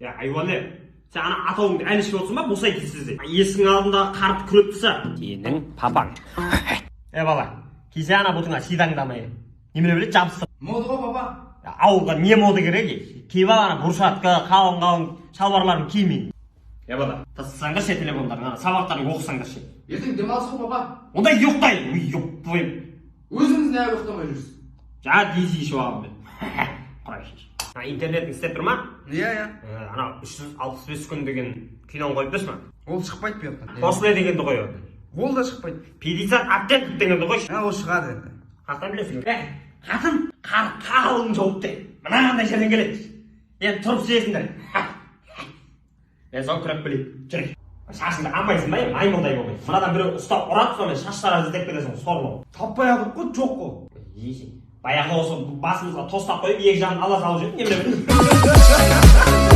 Айуаны, сен ана атауыңды әлі ішіп отырсың ба? Босай келсіз де. Есіктің алдындағы қарды күреп тұрса. Сенің папаң. Бала, кесе ана бұтыңа сидаңдамай. Немене білет жабыстыр. Моды ғой папа. Ауылға не моды керек? Кейіп ана бұршатқа, қалың шалбарларын кимей. Бала, тастасаңдаршы телефондарын, сабақтарын оқысаңдаршы. Ертең демалыс қой папа. Онда ұйықтайын. Ұйықтайын. Өзіңіз не ұйықтамай жүрсіз? Дейсі ішіп алғым бен. Құрайшы. Интернетін істеп тұр ма? Иә. Ана 365 күн деген киноны қойып тұрсың ба? Ол шықпайды bu жақтан. Косплей дегенді қой. Ол да шықпайды. 50 оттенок дегенді қойшы. Ол шығады енді. Қақтан білесің? Қатын қалың жауыпты. Мынандай жерден келеді. Енді тұрып сүйесіңдер. Соң күреп білейік. Жүр. Шашыңды қамбайсың ба? Маймылдай болмай. Мынадан біреу ұстап ұрады, сонымен шаштарын іздеп кетесің, сорлы. Таппай алдық қой, жоқ қой. Баяғы осы басымызға тостап қойып, екі жағын ала салып жүріп, немене